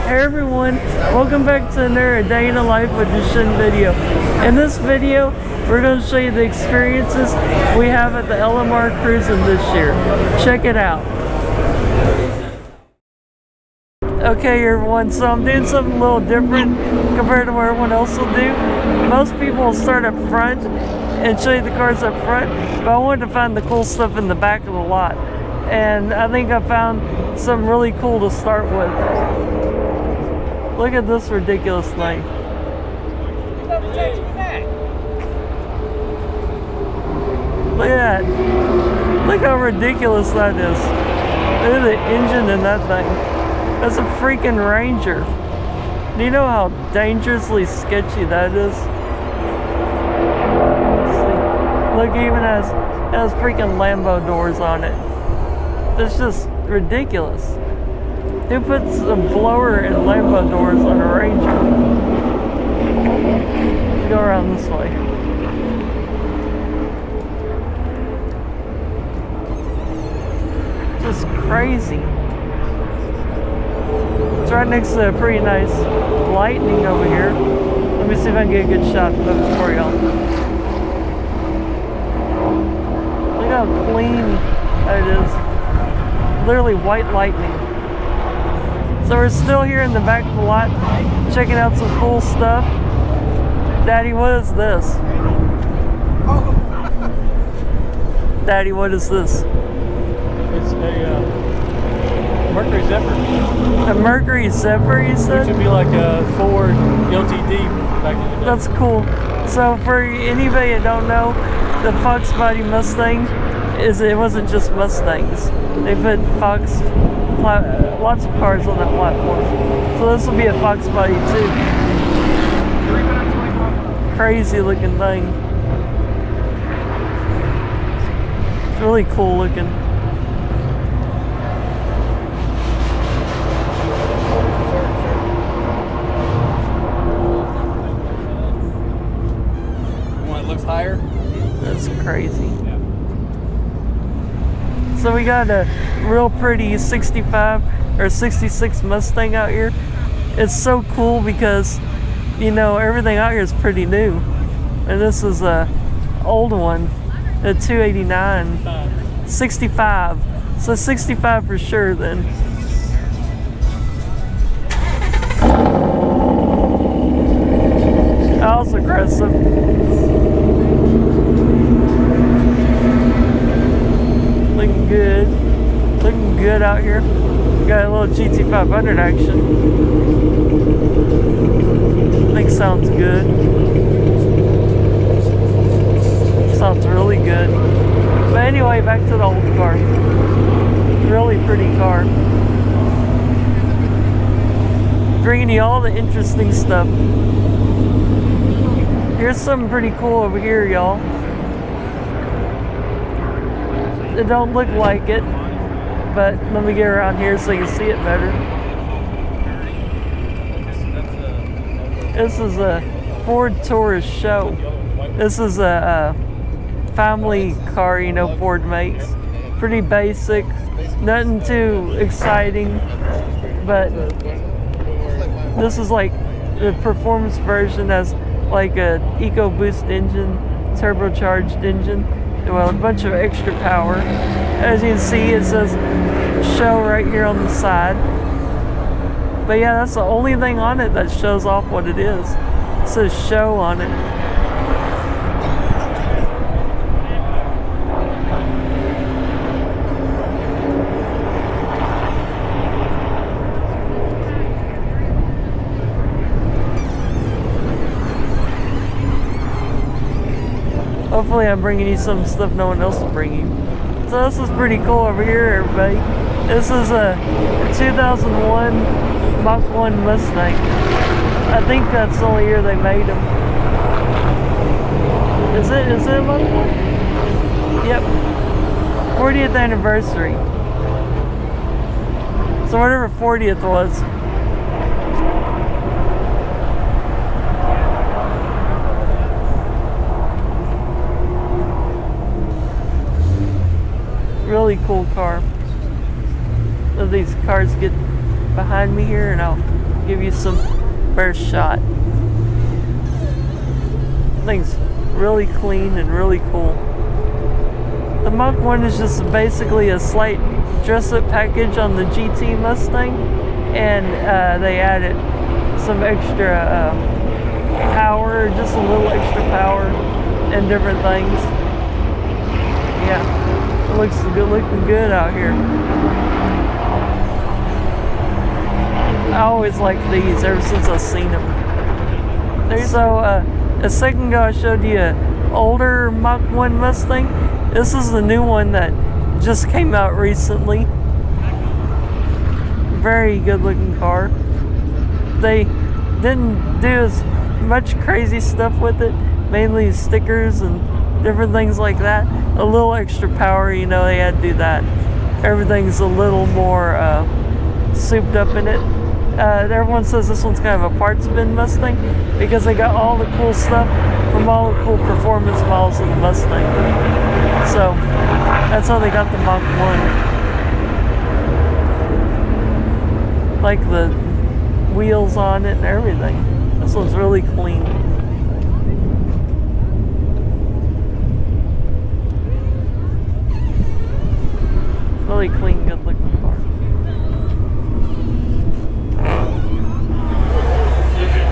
Hey everyone, welcome back to another Day in the Life with Duchenne video. In this video, we're going to show you the experiences we have at the LMR Cruise In this year. Check it out. Okay everyone, so I'm doing something a little different compared to what everyone else will do. Most people will start up front and show you the cars up front, but I wanted to find the cool stuff in the back of the lot. And I think I found something really cool to start with. Look at this ridiculous thing. Look at that. Look how ridiculous that is. Look at the engine in that thing. That's a freaking Ranger. Do you know how dangerously sketchy that is? Look, it even has freaking Lambo doors on it. It's just ridiculous. Who puts a blower and Lambo doors on a Ranger? Let's go around this way. Just crazy. It's right next to a pretty nice lightning over here. Let me see if I can get a good shot of it for y'all. Look how clean that is. Literally white lightning. So we're still here in the back of the lot, checking out some cool stuff. Daddy, what is this? Oh. Daddy, what is this? It's a Mercury Zephyr. A Mercury Zephyr, you said? It should be like a Ford LTD back in the day. That's cool. So for anybody that don't know, the Fox Body Mustang it wasn't just Mustangs. They put lots of cars on that platform. So this will be a Fox Body too. Crazy looking thing. It's really cool looking. One that looks higher? That's crazy. So we got a real pretty 65 or 66 Mustang out here. It's so cool because, you know, everything out here is pretty new. And this is a old one, a 289, 65. So 65 for sure then. That was aggressive. Looking good out here. Got a little GT500 action. I think sounds good. Sounds really good. But anyway, back to the old car. Really pretty car. Bringing you all the interesting stuff. Here's something pretty cool over here, y'all. It don't look like it, but let me get around here so you can see it better. This is a Ford Taurus show. This is a family car, you know, Ford makes. Pretty basic, nothing too exciting, but this is like the performance version has like a EcoBoost engine, turbocharged engine. Well, a bunch of extra power. As you can see, it says show right here on the side. But yeah, that's the only thing on it that shows off what it is. It says show on it. Hopefully I'm bringing you some stuff no one else will bring you. So this is pretty cool over here, everybody. This is a 2001 Mach 1 Mustang. I think that's the only year they made them. Is it a Mach 1? Yep. 40th anniversary. So whatever 40th was. Really cool car. So these cars get behind me here and I'll give you some first shot. Thing's really clean and really cool. The Mach 1 is just basically a slight dress-up package on the GT Mustang, and they added some extra power, just a little extra power and different things. Yeah, it looks good, looking good out here. I always liked these ever since I've seen them. So a second ago I showed you an older Mach 1 Mustang. This is the new one that just came out recently. Very good looking car. They didn't do as much crazy stuff with it, mainly stickers and different things like that. A little extra power, you know, they had to do that. Everything's a little more souped up in it. Everyone says this one's kind of a parts bin Mustang because they got all the cool stuff from all the cool performance models of the Mustang. So that's how they got the Mach 1. Like the wheels on it and everything. This one's really clean. Really clean, good looking car.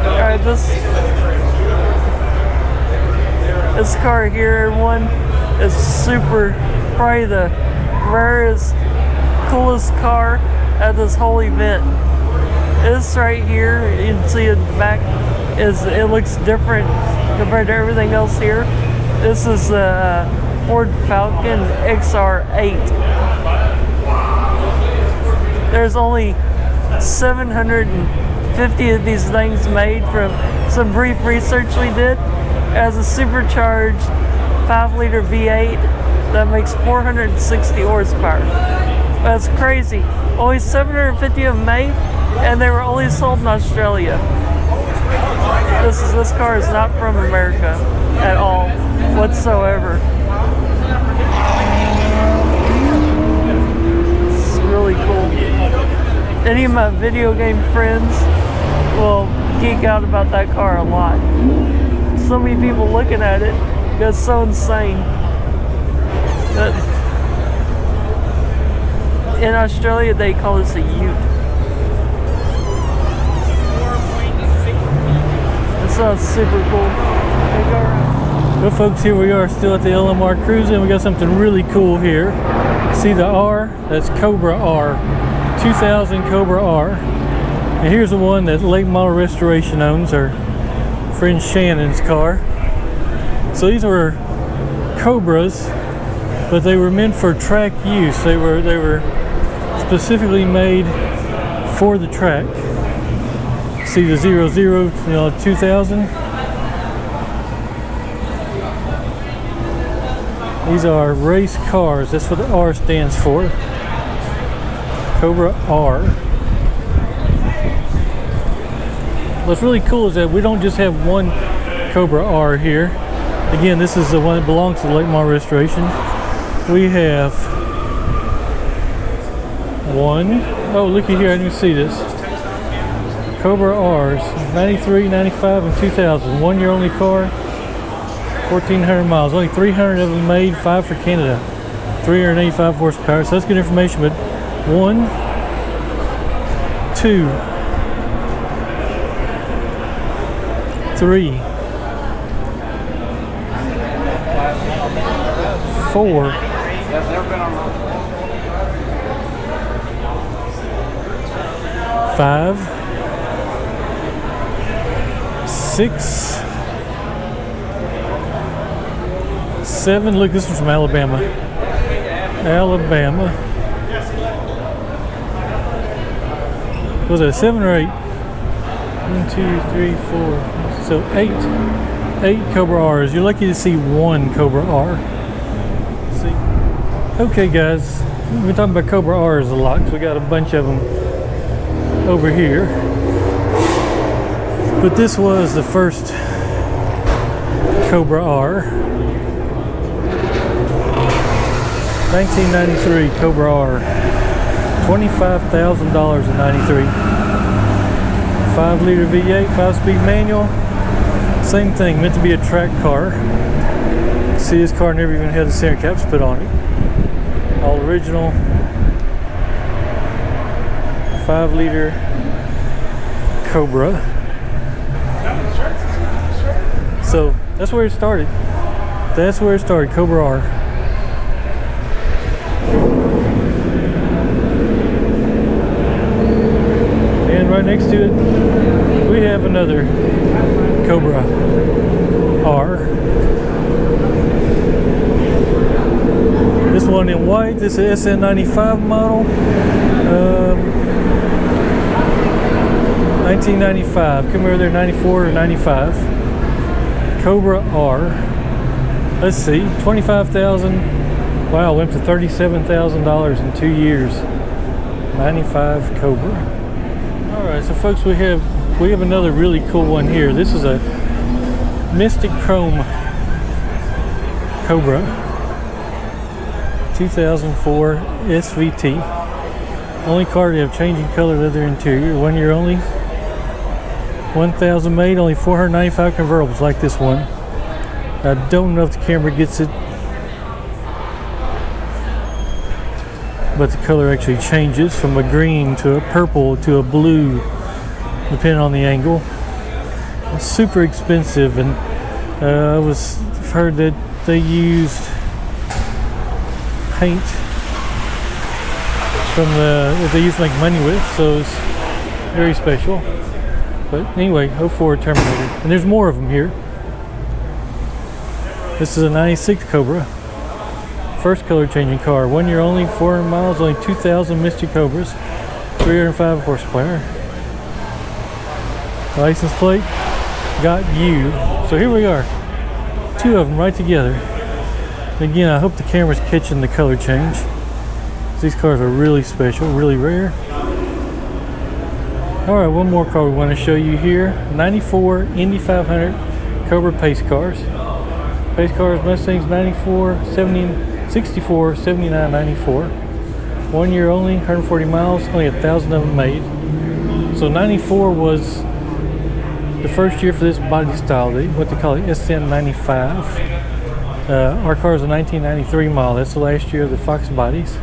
Alright, this car here, everyone, is probably the rarest, coolest car at this whole event. This right here, you can see in the back, it looks different compared to everything else here. This is a Ford Falcon XR8. There's only 750 of these things made from some brief research we did. It has a supercharged 5-liter V8 that makes 460 horsepower. That's crazy. Only 750 of them made, and they were only sold in Australia. This car is not from America at all, whatsoever. It's really cool. Any of my video game friends will geek out about that car a lot. So many people looking at it, it's so insane. But in Australia, they call this a ute. It sounds super cool. Well, folks, here we are still at the LMR Cruise In. We got something really cool here. See the R? That's Cobra R. 2000 Cobra R. And here's the one that Late Model Restoration owns, our friend Shannon's car. So these were Cobras, but they were meant for track use. They were specifically made for the track. See the 00, 2000. These are race cars. That's what the R stands for. Cobra R. What's really cool is that we don't just have one Cobra R here. Again, this is the one that belongs to the Late Model Restoration. We have one. Oh, looky here, I didn't see this. Cobra R's, 93, 95, and 2000. 1 year only car, 1,400 miles. Only 300 of them made, 5 for Canada. 385 horsepower, so that's good information. But 1, 2, 3, 4, 5, 6, 7. Look, this one's from Alabama. Was it a 7 or 8? 1, 2, 3, 4. So 8 Cobra R's. You're lucky to see one Cobra R. See? Okay, guys. We've been talking about Cobra R's a lot because we got a bunch of them over here. But this was the first Cobra R. 1993 Cobra R. $25,000 in 93. 5-liter V8, 5-speed manual. Same thing, meant to be a track car. See, this car never even had the center caps put on it. All original 5-liter Cobra. So that's where it started. That's where it started, Cobra R. And right next to it, we have another Cobra R. This one in white. This is SN95 model. 1995. Come over there, 94 or 95. Cobra R. Let's see, 25,000. Wow, went to $37,000 in 2 years. 95 Cobra. All right, so folks, we have another really cool one here. This is a Mystic Chrome Cobra 2004 SVT. Only car to have changing color leather interior. 1 year only. 1,000 made. Only 495 convertibles like this one. I don't know if the camera gets it, but the color actually changes from a green to a purple to a blue, depending on the angle. It's super expensive, and I've heard that they used paint from that they used to make money with, so it's very special. But anyway, 04 Terminator, and there's more of them here. This is a 96 Cobra. First color changing car. 1 year only, 400 miles, only 2,000 Mystic Cobras. 305 horsepower. License plate, got you. So here we are. Two of them right together. Again, I hope the camera's catching the color change. These cars are really special, really rare. All right, one more car we want to show you here. 94 Indy 500 Cobra pace cars. Pace cars, Mustangs, 94, 70, 64, 79, 94. 1 year only, 140 miles, only 1,000 of them made. So 94 was the first year for this body style, what they call it, SN95. Our car is a 1993 model. That's the last year of the Fox bodies.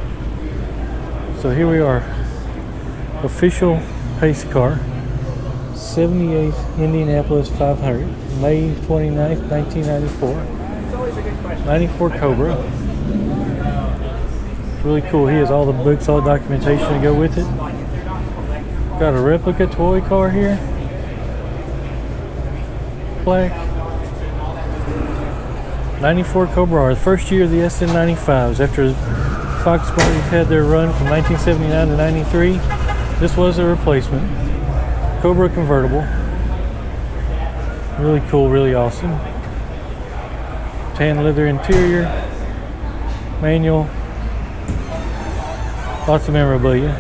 So here we are, official pace car, 78th Indianapolis 500, May 29th, 1994. 94 Cobra. It's really cool. He has all the books, all the documentation to go with it. Got a replica toy car here. Black. 94 Cobra R. The first year of the SN95s. After the Fox bodies had their run from 1979 to 93, this was a replacement. Cobra convertible. Really cool, really awesome. Tan leather interior, manual, lots of memorabilia.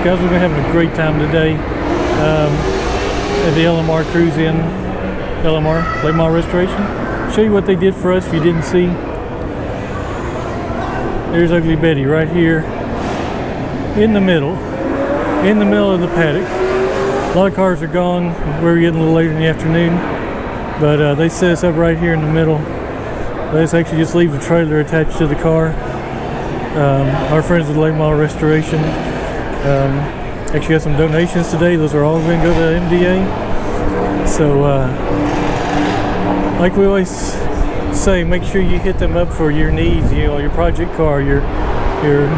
Guys, we've been having a great time today at the LMR Cruise In, LMR, Lake Mile Restoration. Show you what they did for us if you didn't see. There's Ugly Betty right here in the middle of the paddock. A lot of cars are gone. We're getting a little later in the afternoon, but they set us up right here in the middle. Let's actually just leave the trailer attached to the car. Our friends at Lake Mile Restoration actually got some donations today. Those are all going to go to MDA. So like we always say, make sure you hit them up for your needs. You know, your project car, your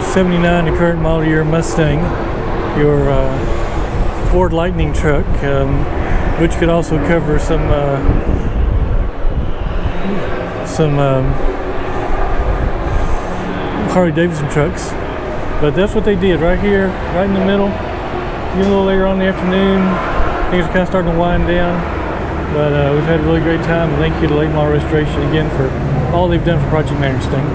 79, the current model year Mustang, your Ford Lightning truck, which could also cover some Harley Davidson trucks. But that's what they did right here, right in the middle. Get a little later on in the afternoon, things are kind of starting to wind down, but we've had a really great time. And thank you to Lake Mile Restoration again for all they've done for Project Maynardstang.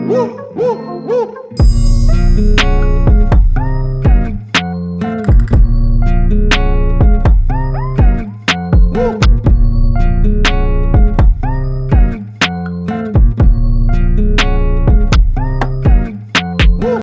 Woo! Woo!